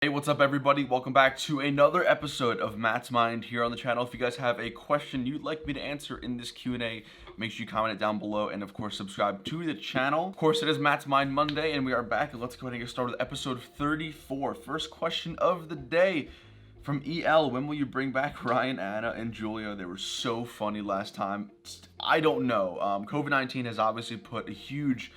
Hey, what's up everybody? Welcome back to another episode of Matt's Mind here on the channel. If you guys have a question you'd like me to answer in this Q&A, make sure you comment it down below and of course subscribe to the channel. Of course, it is Matt's Mind Monday and we are back, and let's go ahead and get started with episode 34. First question of the day from EL. When will you bring back Ryan, Anna, and Julia? They were so funny last time. I don't know. COVID-19 has obviously put a huge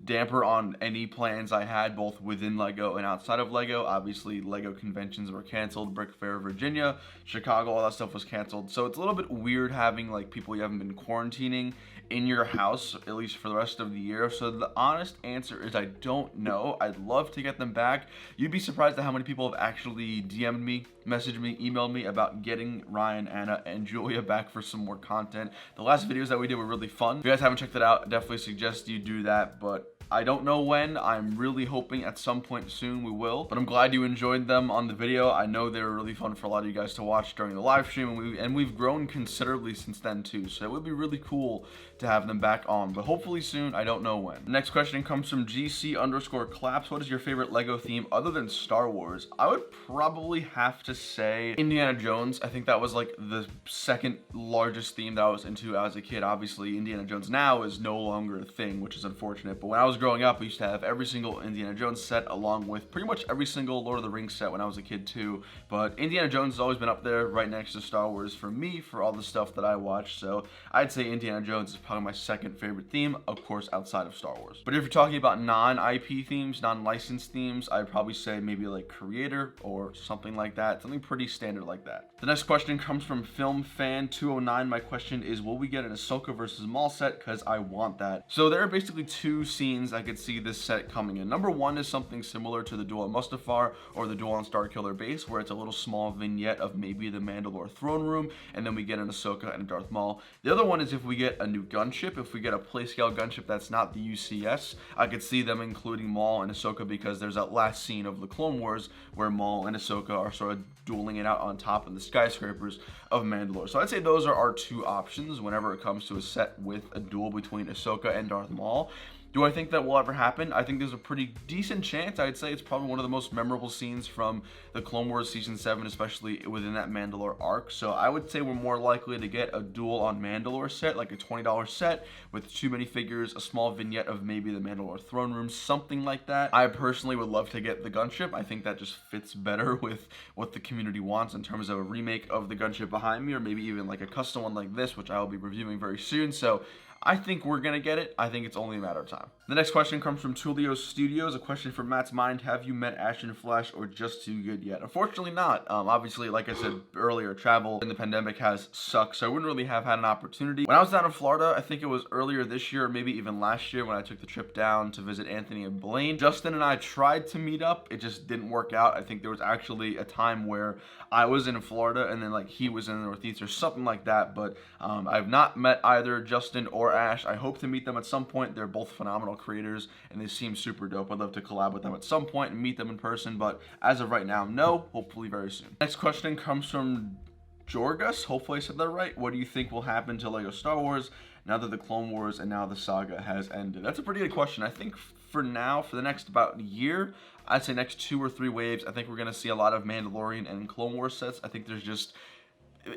damper on any plans I had both within LEGO and outside of LEGO. Obviously, LEGO conventions were canceled, Brick Fair, Virginia, Chicago, all that stuff was canceled. So it's a little bit weird having like people you haven't been quarantining in your house, at least for the rest of the year. So the honest answer is I don't know. I'd love to get them back. You'd be surprised at how many people have actually DM'd me, messaged me, emailed me about getting Ryan, Anna, and Julia back for some more content. The last videos that we did were really fun. If you guys haven't checked it out, I definitely suggest you do that, but I don't know when. I'm really hoping at some point soon we will, but I'm glad you enjoyed them on the video. I know they were really fun for a lot of you guys to watch during the live stream, and we've grown considerably since then too, so it would be really cool to have them back on, but hopefully soon. I don't know when. The next question comes from GC_claps. What is your favorite LEGO theme other than Star Wars? I would probably have to say Indiana Jones. I think that was like the second largest theme that I was into as a kid. Obviously, Indiana Jones now is no longer a thing, which is unfortunate, but when I was growing up, we used to have every single Indiana Jones set along with pretty much every single Lord of the Rings set when I was a kid too. But Indiana Jones has always been up there right next to Star Wars for me, for all the stuff that I watch. So I'd say Indiana Jones is probably my second favorite theme, of course, outside of Star Wars. But if you're talking about non-IP themes, non-licensed themes, I'd probably say maybe like Creator or something like that, something pretty standard like that. The next question comes from FilmFan209. My question is, will we get an Ahsoka versus Maul set? Because I want that. So there are basically two scenes I could see this set coming in. Number one is something similar to the Duel on Mustafar or the Duel on Starkiller base, where it's a little small vignette of maybe the Mandalore throne room, and then we get an Ahsoka and a Darth Maul. The other one is if we get a new gunship, if we get a playscale gunship that's not the UCS, I could see them including Maul and Ahsoka, because there's that last scene of the Clone Wars where Maul and Ahsoka are sort of dueling it out on top of the skyscrapers of Mandalore. So I'd say those are our two options whenever it comes to a set with a duel between Ahsoka and Darth Maul. Do I think that will ever happen? I think there's a pretty decent chance. I'd say it's probably one of the most memorable scenes from the Clone Wars Season 7, especially within that Mandalore arc. So I would say we're more likely to get a Duel on Mandalore set, like a $20 set with two minifigures, a small vignette of maybe the Mandalore throne room, something like that. I personally would love to get the gunship. I think that just fits better with what the community wants in terms of a remake of the gunship behind me, or maybe even like a custom one like this, which I will be reviewing very soon. So I think we're gonna get it. I think it's only a matter of time. The next question comes from Tulio Studios. A question from Matt's Mind. Have you met Ashton Flash or just too good yet? Unfortunately not. Obviously, like I said earlier, travel in the pandemic has sucked, so I wouldn't really have had an opportunity. When I was down in Florida, I think it was earlier this year, or maybe even last year, when I took the trip down to visit Anthony and Blaine, Justin and I tried to meet up. It just didn't work out. I think there was actually a time where I was in Florida and then like he was in the Northeast or something like that, but I've not met either Justin or Ash. I hope to meet them at some point. They're both phenomenal creators and they seem super dope. I'd love to collab with them at some point and meet them in person, but as of right now, no. Hopefully very soon. Next question comes from Jorgus. Hopefully I said that right. What do you think will happen to LEGO Star Wars now that the Clone Wars and now the saga has ended? That's a pretty good question. I think for now, for the next about year, I'd say next 2 or 3 waves, I think we're going to see a lot of Mandalorian and Clone Wars sets. I think there's just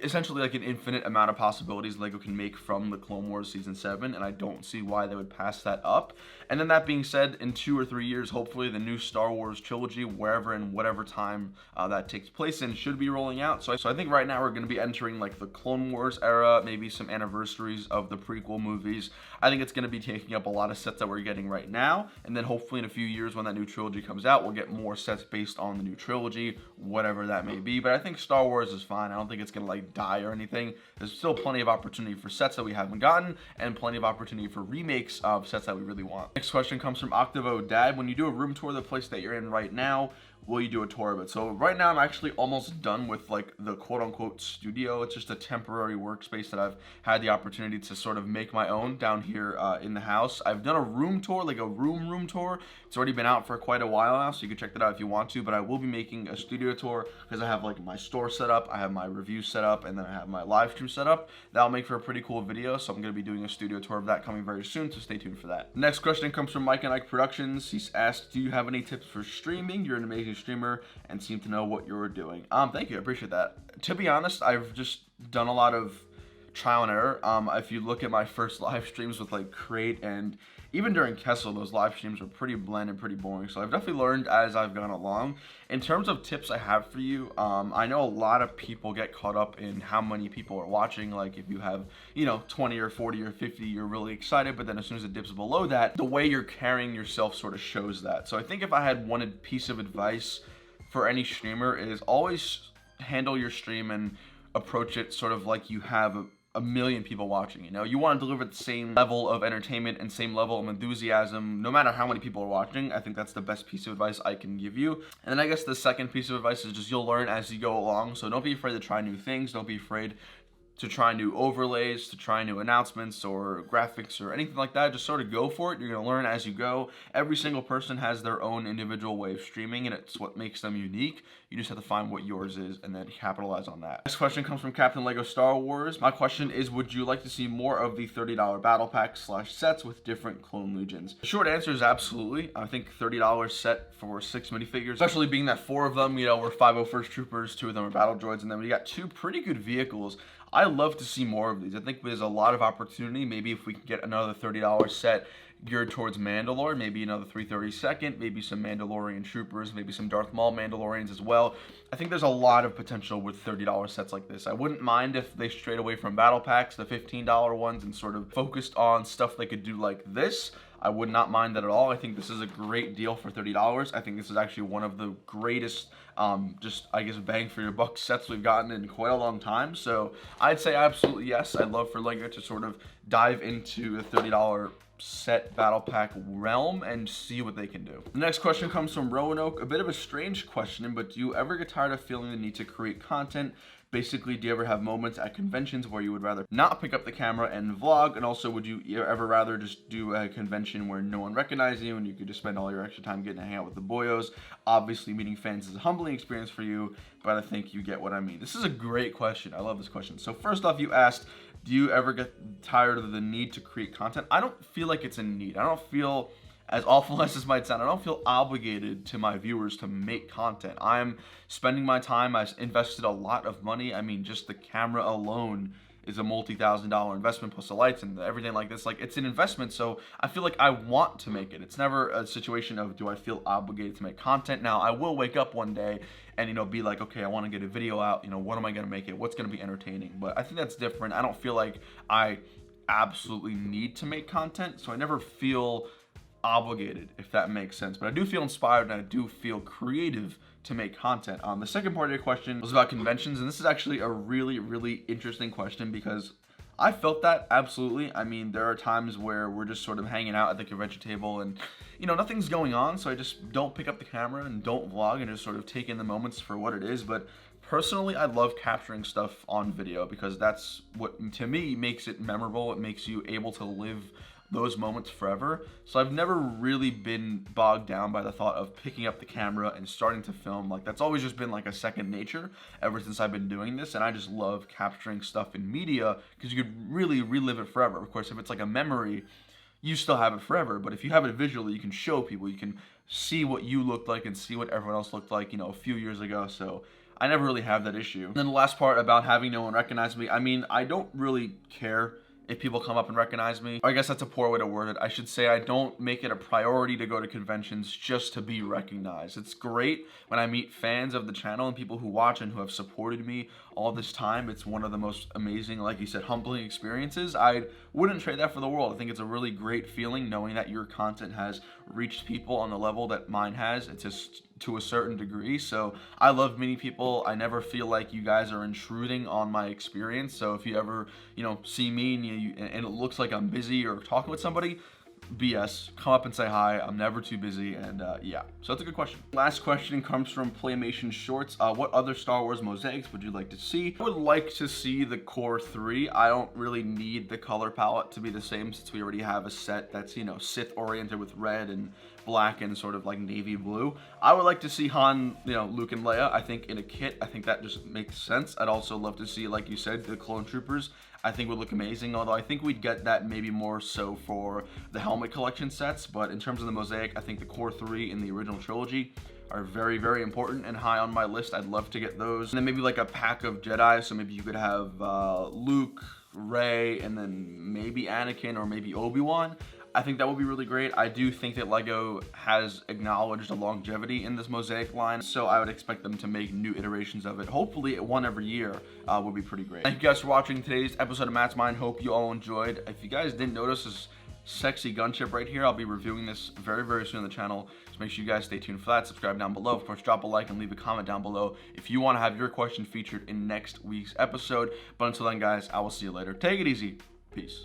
essentially like an infinite amount of possibilities LEGO can make from the Clone Wars Season 7, and I don't see why they would pass that up. And then that being said, in 2 or 3 years, hopefully the new Star Wars trilogy, wherever and whatever time that takes place in, should be rolling out. So I think right now we're going to be entering like the Clone Wars era, maybe some anniversaries of the prequel movies. I think it's going to be taking up a lot of sets that we're getting right now, and then hopefully in a few years when that new trilogy comes out, we'll get more sets based on the new trilogy, whatever that may be. But I think Star Wars is fine. I don't think it's going to like die or anything. There's still plenty of opportunity for sets that we haven't gotten, and plenty of opportunity for remakes of sets that we really want. Next question comes from Octavo Dad. When you do a room tour of the place that you're in right now, will you do a tour of it? So right now I'm actually almost done with like the quote-unquote studio. It's just a temporary workspace that I've had the opportunity to sort of make my own down here in the house. I've done a room tour, like a room tour. It's already been out for quite a while now, so you can check that out if you want to, but I will be making a studio tour because I have like my store set up, I have my review set up, and then I have my live stream set up. That'll make for a pretty cool video, so I'm going to be doing a studio tour of that coming very soon, so stay tuned for that. Next question comes from Mike and Ike Productions. He's asked, do you have any tips for streaming? You're an amazing new streamer and seem to know what you're doing. Thank you, I appreciate that. To be honest, I've just done a lot of trial and error. If you look at my first live streams with like Crate and even during Kessel, those live streams were pretty bland and pretty boring. So I've definitely learned as I've gone along. In terms of tips I have for you, I know a lot of people get caught up in how many people are watching. Like if you have, you know, 20 or 40 or 50, you're really excited. But then as soon as it dips below that, the way you're carrying yourself sort of shows that. So I think if I had one piece of advice for any streamer is always handle your stream and approach it sort of like you have a million people watching. You know, you want to deliver the same level of entertainment and same level of enthusiasm no matter how many people are watching. I think that's the best piece of advice I can give you. And then I guess the second piece of advice is just you'll learn as you go along. So don't be afraid to try new things. Don't be afraid to try new overlays, to try new announcements or graphics or anything like that. Just sort of go for it. You're gonna learn as you go. Every single person has their own individual way of streaming, and it's what makes them unique. You just have to find what yours is and then capitalize on that. Next question comes from Captain Lego Star Wars. My question is, would you like to see more of the $30 battle packs / sets with different clone legions? The short answer is absolutely. I think $30 set for 6 minifigures, especially being that 4 of them, you know, were 501st Troopers, 2 of them are battle droids, and then we got 2 pretty good vehicles. I love to see more of these. I think there's a lot of opportunity. Maybe if we can get another $30 set geared towards Mandalore, maybe another 332nd, maybe some Mandalorian troopers, maybe some Darth Maul Mandalorians as well. I think there's a lot of potential with $30 sets like this. I wouldn't mind if they strayed away from battle packs, the $15 ones, and sort of focused on stuff they could do like this. I would not mind that at all. I think this is a great deal for $30. I think this is actually one of the greatest, just, I guess, bang for your buck sets we've gotten in quite a long time. So I'd say absolutely yes. I'd love for LEGO to sort of dive into the $30 set battle pack realm and see what they can do. The next question comes from Roanoke. A bit of a strange question, but do you ever get tired of feeling the need to create content? Basically, do you ever have moments at conventions where you would rather not pick up the camera and vlog? And also, would you ever rather just do a convention where no one recognizes you and you could just spend all your extra time getting to hang out with the boyos? Obviously, meeting fans is a humbling experience for you, but I think you get what I mean. This is a great question. I love this question. So first off, you asked, do you ever get tired of the need to create content? I don't feel like it's a need. I don't feel, as awful as this might sound, I don't feel obligated to my viewers to make content. I'm spending my time. I've invested a lot of money. I mean, just the camera alone is a multi-$1,000 investment, plus the lights and everything like this. Like, it's an investment, so I feel like I want to make it. It's never a situation of, do I feel obligated to make content? Now, I will wake up one day and, you know, be like, okay, I want to get a video out. You know, what am I going to make it? What's going to be entertaining? But I think that's different. I don't feel like I absolutely need to make content, so I never feel obligated, if that makes sense. But I do feel inspired and I do feel creative to make content. The second part of your question was about conventions, and this is actually a really, really interesting question because I felt that absolutely. I mean, there are times where we're just sort of hanging out at the convention table and, you know, nothing's going on, so I just don't pick up the camera and don't vlog and just sort of take in the moments for what it is. But personally, I love capturing stuff on video because that's what, to me, makes it memorable. It makes you able to live those moments forever. So I've never really been bogged down by the thought of picking up the camera and starting to film. Like, that's always just been like a second nature ever since I've been doing this, and I just love capturing stuff in media because you could really relive it forever. Of course, if it's like a memory, you still have it forever, but if you have it visually, you can show people, you can see what you looked like and see what everyone else looked like, you know, a few years ago. So I never really have that issue. And then the last part about having no one recognize me, I mean, I don't really care if people come up and recognize me. Or I guess that's a poor way to word it. I should say I don't make it a priority to go to conventions just to be recognized. It's great when I meet fans of the channel and people who watch and who have supported me all this time. It's one of the most amazing, like you said, humbling experiences. I wouldn't trade that for the world. I think it's a really great feeling knowing that your content has reached people on the level that mine has. It's just to a certain degree. So I love meeting people. I never feel like you guys are intruding on my experience. So if you ever, you know, see me and it looks like I'm busy or talking with somebody, BS, come up and say hi. I'm never too busy. And yeah, so that's a good question. Last question comes from Playmation Shorts. What other Star Wars mosaics would you like to see? I would like to see the core 3. I don't really need the color palette to be the same since we already have a set that's, you know, Sith oriented with red and black and sort of like navy blue. I would like to see Han, you know, Luke and Leia, I think in a kit. I think that just makes sense. I'd also love to see, like you said, the clone troopers. I think would look amazing, although I think we'd get that maybe more so for the helmet collection sets. But in terms of the mosaic, I think the core 3 in the original trilogy are very, very important and high on my list. I'd love to get those. And then maybe like a pack of Jedi, so maybe you could have Luke, Rey, and then maybe Anakin or maybe Obi-Wan. I think that would be really great. I do think that LEGO has acknowledged the longevity in this Mosaic line, so I would expect them to make new iterations of it. Hopefully one every year would be pretty great. Thank you guys for watching today's episode of Matt's Mind. Hope you all enjoyed. If you guys didn't notice this sexy gunship right here, I'll be reviewing this very, very soon on the channel, so make sure you guys stay tuned for that. Subscribe down below. Of course, drop a like and leave a comment down below if you want to have your question featured in next week's episode. But until then, guys, I will see you later. Take it easy. Peace.